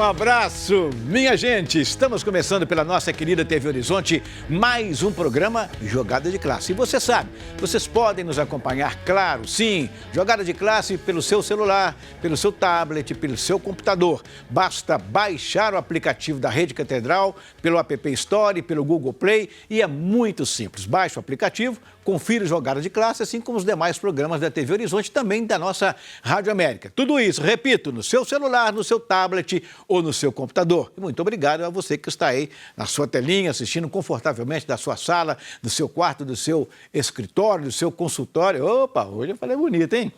abraço, minha gente. Estamos começando pela nossa querida TV Horizonte mais um programa Jogada de Classe. E você sabe, vocês podem nos acompanhar, claro, sim, Jogada de Classe pelo seu celular, pelo seu tablet, pelo seu computador. Basta baixar o aplicativo da Rede Catedral pelo App Store, pelo Google Play e é muito simples. Baixe o aplicativo, confira o Jogada de Classe, assim como os demais programas da TV Horizonte, também da nossa Rádio América. Tudo isso, repito, no seu celular, no seu tablet ou no seu computador. E muito obrigado a você que está aí na sua telinha, assistindo confortavelmente da sua sala, do seu quarto, do seu escritório, do seu consultório. Opa, hoje eu falei bonito, hein?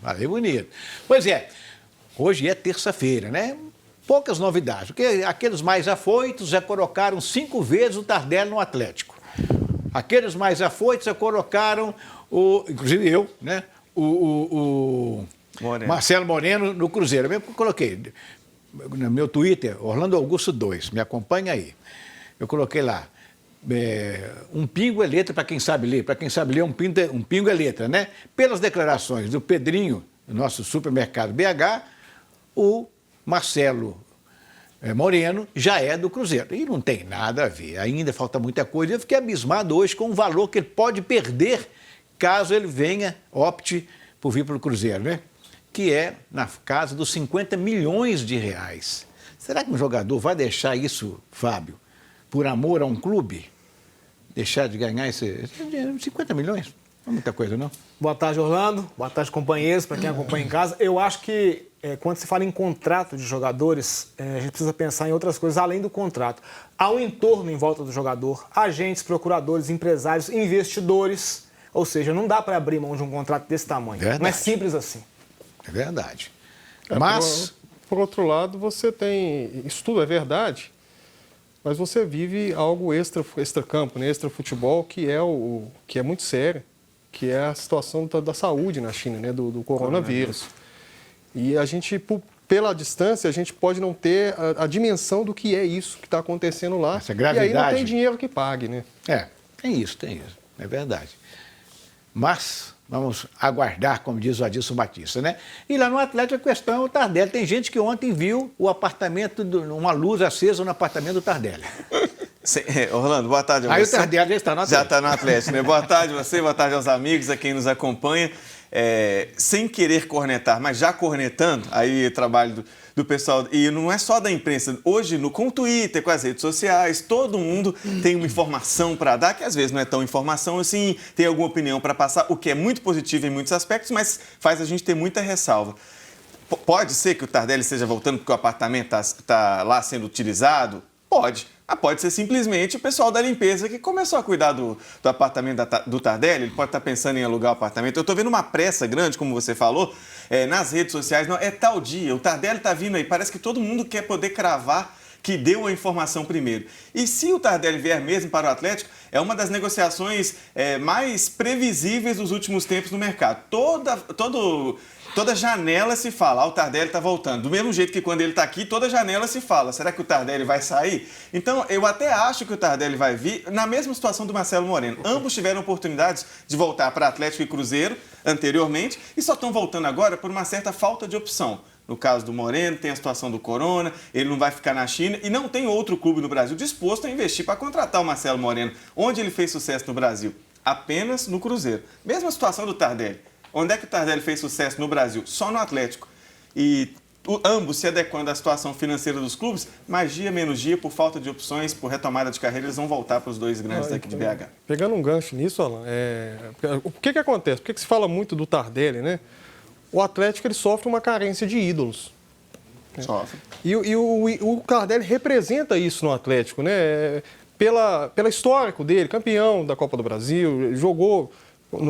Falei bonito. Pois é, hoje é terça-feira, né? Poucas novidades, porque aqueles mais afoitos já colocaram 5 vezes o Tardelli no Atlético. Aqueles mais afoitos já colocaram, inclusive eu, né? O Marcelo Moreno no Cruzeiro. Eu mesmo coloquei no meu Twitter, Orlando Augusto 2, me acompanha aí. Eu coloquei lá, um pingo é letra, para quem sabe ler. Para quem sabe ler, um pingo é letra, né? Pelas declarações do Pedrinho, do nosso supermercado BH, o Marcelo Moreno já é do Cruzeiro. E não tem nada a ver, ainda falta muita coisa. Eu fiquei abismado hoje com o valor que ele pode perder caso ele opte por vir para o Cruzeiro, né? Que é na casa dos 50 milhões de reais. Será que um jogador vai deixar isso, Fábio, por amor a um clube? Deixar de ganhar esse 50 milhões? Não é muita coisa, não? Boa tarde, Orlando. Boa tarde, companheiros, para quem acompanha em casa. Eu acho que quando se fala em contrato de jogadores, a gente precisa pensar em outras coisas além do contrato. Há um entorno em volta do jogador, agentes, procuradores, empresários, investidores. Ou seja, não dá para abrir mão de um contrato desse tamanho. Verdade. Não é simples assim. É verdade. Mas, por outro lado, você tem... Isso tudo é verdade, mas você vive algo extra-campo, né? Extra-futebol, que é muito sério, que é a situação da saúde na China, né? Do coronavírus. E a gente, pela distância, a gente pode não ter a dimensão do que é isso que está acontecendo lá. Essa gravidade. E aí não tem dinheiro que pague, né? Tem isso. É verdade. Mas vamos aguardar, como diz o Adilson Batista, né? E lá no Atlético a questão é o Tardelli. Tem gente que ontem viu o apartamento, uma luz acesa no apartamento do Tardelli. Orlando, boa tarde a você. Aí o Tardelli já está no Atlético. Já está no Atlético, né? Boa tarde a você, boa tarde aos amigos, a quem nos acompanha. Sem querer cornetar, mas já cornetando, aí o trabalho do pessoal, e não é só da imprensa, hoje com o Twitter, com as redes sociais, todo mundo tem uma informação para dar, que às vezes não é tão informação assim, tem alguma opinião para passar, o que é muito positivo em muitos aspectos, mas faz a gente ter muita ressalva. Pode ser que o Tardelli esteja voltando porque o apartamento está lá sendo utilizado? Pode. Mas pode ser simplesmente o pessoal da limpeza que começou a cuidar do apartamento do Tardelli. Ele pode estar pensando em alugar o apartamento. Eu estou vendo uma pressa grande, como você falou, nas redes sociais. Não, é tal dia, o Tardelli está vindo aí. Parece que todo mundo quer poder cravar que deu a informação primeiro. E se o Tardelli vier mesmo para o Atlético, é uma das negociações mais previsíveis dos últimos tempos no mercado. Toda janela se fala, o Tardelli está voltando. Do mesmo jeito que quando ele está aqui, toda janela se fala, será que o Tardelli vai sair? Então, eu até acho que o Tardelli vai vir na mesma situação do Marcelo Moreno. Ambos tiveram oportunidades de voltar para Atlético e Cruzeiro anteriormente e só estão voltando agora por uma certa falta de opção. No caso do Moreno, tem a situação do Corona, ele não vai ficar na China e não tem outro clube no Brasil disposto a investir para contratar o Marcelo Moreno. Onde ele fez sucesso no Brasil? Apenas no Cruzeiro. Mesma situação do Tardelli. Onde é que o Tardelli fez sucesso no Brasil? Só no Atlético. E ambos se adequando à situação financeira dos clubes, mais dia, menos dia, por falta de opções, por retomada de carreira, eles vão voltar para os dois grandes daqui de BH. Pegando um gancho nisso, Alan, o que acontece? Por que se fala muito do Tardelli, né? O Atlético ele sofre uma carência de ídolos. Sofre. E o Tardelli representa isso no Atlético, né? Pelo histórico dele, campeão da Copa do Brasil, jogou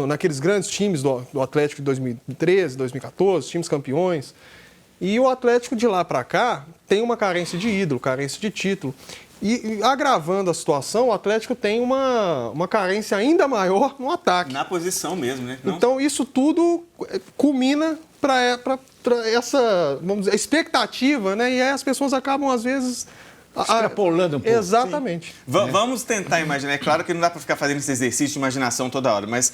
naqueles grandes times do Atlético de 2013, 2014, times campeões. E o Atlético de lá para cá tem uma carência de ídolo, carência de título. E agravando a situação, o Atlético tem uma carência ainda maior no ataque. Na posição mesmo, né? Então isso tudo culmina para essa, vamos dizer, expectativa, né? E aí as pessoas acabam, às vezes, extrapolando um pouco. Exatamente. Vamos tentar imaginar. É claro que não dá para ficar fazendo esse exercício de imaginação toda hora, mas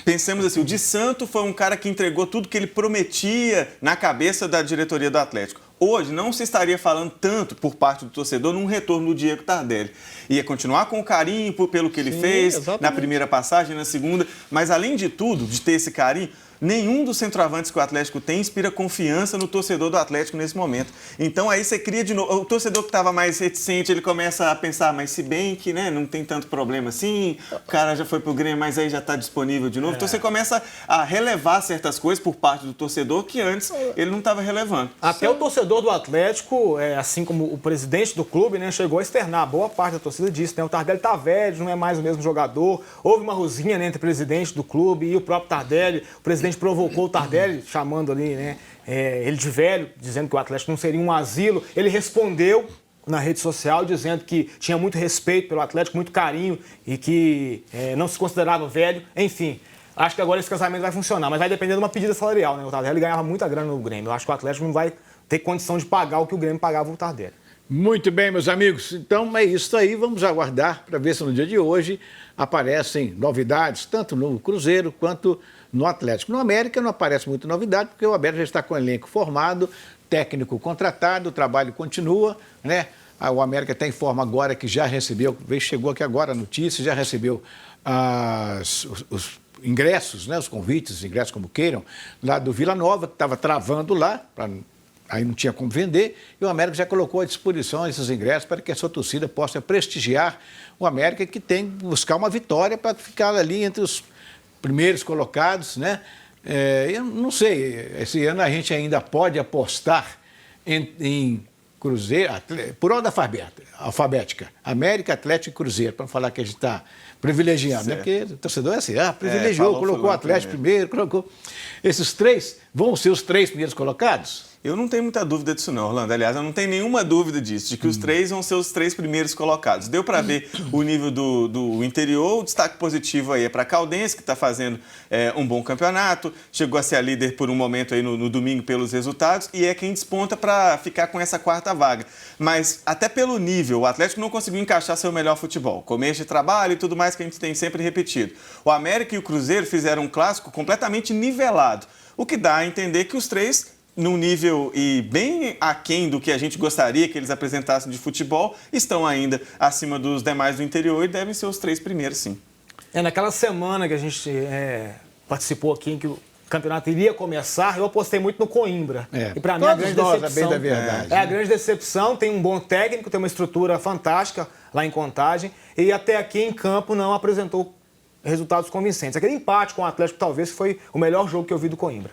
pensemos assim, o Di Santo foi um cara que entregou tudo que ele prometia na cabeça da diretoria do Atlético. hoje não se estaria falando tanto por parte do torcedor num retorno do Diego Tardelli. Ia continuar com o carinho pelo que ele fez exatamente. na primeira passagem, na segunda, mas além de tudo, de ter esse carinho, nenhum dos centroavantes que o Atlético tem inspira confiança no torcedor do Atlético nesse momento. Então aí você cria de novo. O torcedor que estava mais reticente, ele começa a pensar, mas se bem que, né, não tem tanto problema assim, o cara já foi pro Grêmio, mas aí já está disponível de novo. Então você começa a relevar certas coisas por parte do torcedor que antes ele não estava relevando. Até o torcedor do Atlético, assim como o presidente do clube, né, chegou a externar. Boa parte da torcida disse, né? O Tardelli tá velho, não é mais o mesmo jogador. Houve uma rosinha, né, entre o presidente do clube e o próprio Tardelli. O presidente provocou o Tardelli, chamando ali, né, ele de velho, dizendo que o Atlético não seria um asilo. Ele respondeu na rede social dizendo que tinha muito respeito pelo Atlético, muito carinho e que não se considerava velho. Enfim, acho que agora esse casamento vai funcionar, mas vai depender de uma pedida salarial, né? O Tardelli ganhava muita grana no Grêmio. Eu acho que o Atlético não vai ter condição de pagar o que o Grêmio pagava o Tardelli. Muito bem, meus amigos. Então é isso aí. Vamos aguardar para ver se no dia de hoje aparecem novidades, tanto no Cruzeiro quanto no Atlético. No América não aparece muita novidade, porque o América já está com o elenco formado, técnico contratado, o trabalho continua, né? O América está em forma agora que já recebeu, chegou aqui agora a notícia, já recebeu os ingressos, né? Os convites, os ingressos como queiram, lá do Vila Nova, que estava travando lá, aí não tinha como vender, e o América já colocou à disposição esses ingressos para que a sua torcida possa prestigiar o América, que tem que buscar uma vitória para ficar ali entre os primeiros colocados, né? Eu não sei, esse ano a gente ainda pode apostar em Cruzeiro, por ordem alfabética, América, Atlético e Cruzeiro, para não falar que a gente está privilegiando, né? Porque o torcedor é assim, privilegiou, colocou o Atlético primeiro, colocou... Esses três vão ser os três primeiros colocados? Eu não tenho muita dúvida disso não, Orlando. Aliás, eu não tenho nenhuma dúvida disso, de que os três vão ser os três primeiros colocados. Deu para ver o nível do interior, o destaque positivo aí é para a Caldense, que está fazendo um bom campeonato, chegou a ser a líder por um momento aí no domingo pelos resultados, e é quem desponta para ficar com essa quarta vaga. Mas até pelo nível, o Atlético não conseguiu encaixar seu melhor futebol. Começo de trabalho e tudo mais que a gente tem sempre repetido. O América e o Cruzeiro fizeram um clássico completamente nivelado, o que dá a entender que os três, num nível e bem aquém do que a gente gostaria que eles apresentassem de futebol, estão ainda acima dos demais do interior e devem ser os três primeiros, sim. Naquela semana que a gente participou aqui, em que o campeonato iria começar, eu apostei muito no Coimbra. E para mim a grande decepção. Bem da verdade, a grande decepção, tem um bom técnico, tem uma estrutura fantástica lá em Contagem, e até aqui em campo não apresentou resultados convincentes. Aquele empate com o Atlético talvez foi o melhor jogo que eu vi do Coimbra.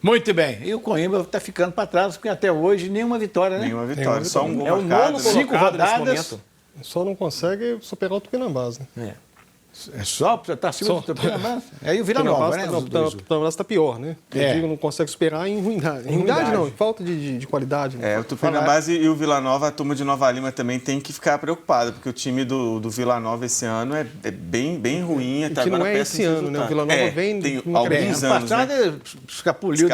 Muito bem. E o Coimbra está ficando para trás, porque até hoje nenhuma vitória, né? Nenhuma vitória, só um gol marcado. É o nono 5 rodadas. Só não consegue superar o Tupinambás, né? É só para estar acima do Tupinambás? Aí o Vila Nova, né? O Tupinambás está pior, né? Eu digo, não consegue superar em ruindade. Em ruindade não, em falta de qualidade. Né? O Tupinambás e o Vila Nova, a turma de Nova Lima também tem que ficar preocupada, porque o time do Vila Nova esse ano é bem ruim. Até que agora não é esse ano, né? O Vila Nova vem... Tem alguns anos, né? Escapuliu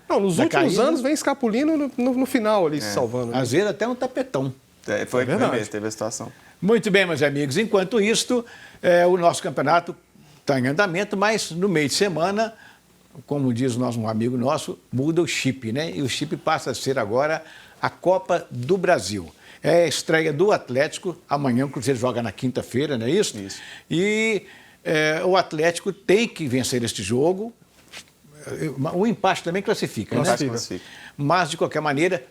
Não, nos últimos anos vem escapulindo no final ali, se salvando. Às vezes até um tapetão. Foi mesmo, teve a situação. Muito bem, meus amigos. Enquanto isto, o nosso campeonato está em andamento, mas no meio de semana, como diz um amigo nosso, muda o chip, né? E o chip passa a ser agora a Copa do Brasil. É a estreia do Atlético. Amanhã o Cruzeiro joga na quinta-feira, não é isso? Isso. E o Atlético tem que vencer este jogo. O empate também classifica, né? Classifica. Mas, de qualquer maneira,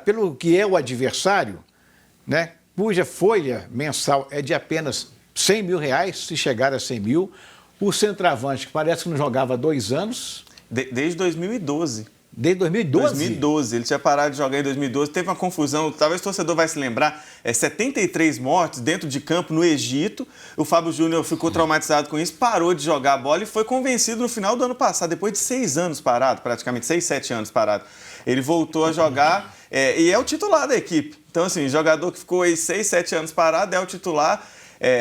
pelo que é o adversário, né? Cuja folha mensal é de apenas R$100 mil, se chegar a 100 mil. O centroavante, que parece que não jogava há 2 anos. Desde 2012. Desde 2012? 2012. Ele tinha parado de jogar em 2012. Teve uma confusão, talvez o torcedor vai se lembrar, 73 mortes dentro de campo no Egito. O Fábio Júnior ficou traumatizado com isso, parou de jogar a bola e foi convencido no final do ano passado, depois de 6 anos parado, praticamente 6, 7 anos parado. Ele voltou a jogar e é o titular da equipe. Então, assim, jogador que ficou aí 6, 7 anos parado é o titular.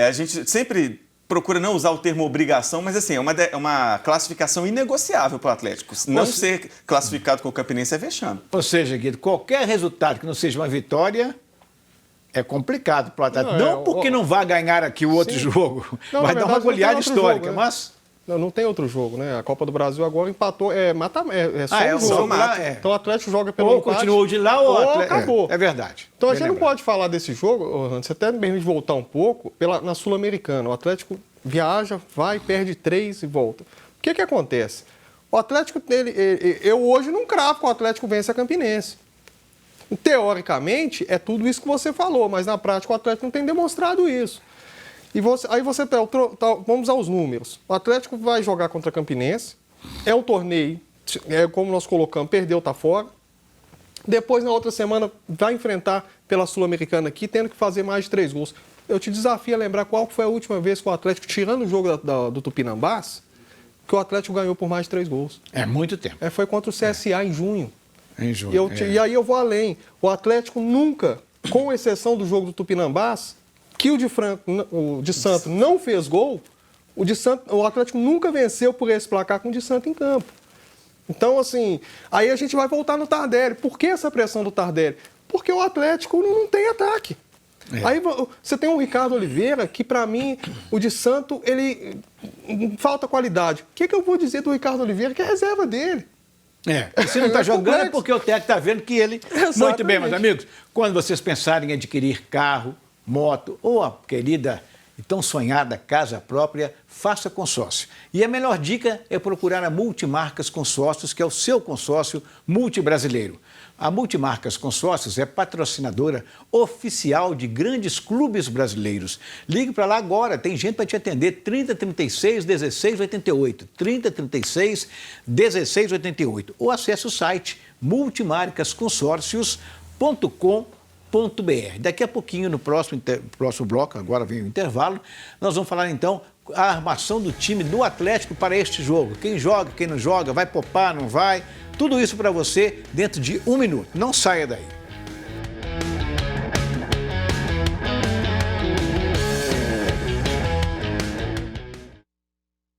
A gente sempre procura não usar o termo obrigação, mas assim, é uma classificação inegociável para o Atlético. Não ser classificado com o Campinense é vexame. Ou seja, Guido, qualquer resultado que não seja uma vitória é complicado para o Atlético. Não porque não vá ganhar aqui o outro jogo, vai dar uma goleada histórica, jogo, né? mas... Não tem outro jogo, né? A Copa do Brasil agora empatou, só é um o jogo. jogo lá, Então o Atlético joga pelo Ou empate, continuou de lá ou acabou. É verdade. Então a Bem gente não lembrado. pode falar desse jogo, você até me permite voltar um pouco, na Sul-Americana. O Atlético viaja, vai, perde 3 e volta. O que acontece? O Atlético, eu hoje não cravo que o Atlético vence a Campinense. Teoricamente, é tudo isso que você falou, mas na prática o Atlético não tem demonstrado isso. E vamos aos números. O Atlético vai jogar contra a Campinense, é um torneio, como nós colocamos, perdeu, tá fora. Depois, na outra semana, vai enfrentar pela Sul-Americana aqui, tendo que fazer mais de 3 gols. Eu te desafio a lembrar qual foi a última vez que o Atlético, tirando o jogo do Tupinambás, que o Atlético ganhou por mais de 3 gols. É muito tempo. Foi contra o CSA em junho. Em junho. E aí eu vou além. O Atlético nunca, com exceção do jogo do Tupinambás, que o de Santos não fez gol, o Atlético nunca venceu por esse placar com o de Santos em campo. Então, assim, aí a gente vai voltar no Tardelli. Por que essa pressão do Tardelli? Porque o Atlético não tem ataque. Aí você tem o Ricardo Oliveira, que para mim, o de Santos, ele falta qualidade. O que eu vou dizer do Ricardo Oliveira, que é a reserva dele? E se não está jogando é porque o técnico está vendo que ele... Exatamente. Muito bem, meus amigos. Quando vocês pensarem em adquirir carro, moto ou a querida e tão sonhada casa própria, faça consórcio. E a melhor dica é procurar a Multimarcas Consórcios, que é o seu consórcio multibrasileiro. A Multimarcas Consórcios é patrocinadora oficial de grandes clubes brasileiros. Ligue para lá agora, tem gente para te atender, 3036 1688, 3036 1688. Ou acesse o site multimarcasconsórcios.com.br. Daqui a pouquinho, no próximo bloco, agora vem o intervalo, nós vamos falar então a armação do time do Atlético para este jogo. Quem joga, quem não joga, vai poupar, não vai. Tudo isso para você dentro de 1 minuto. Não saia daí.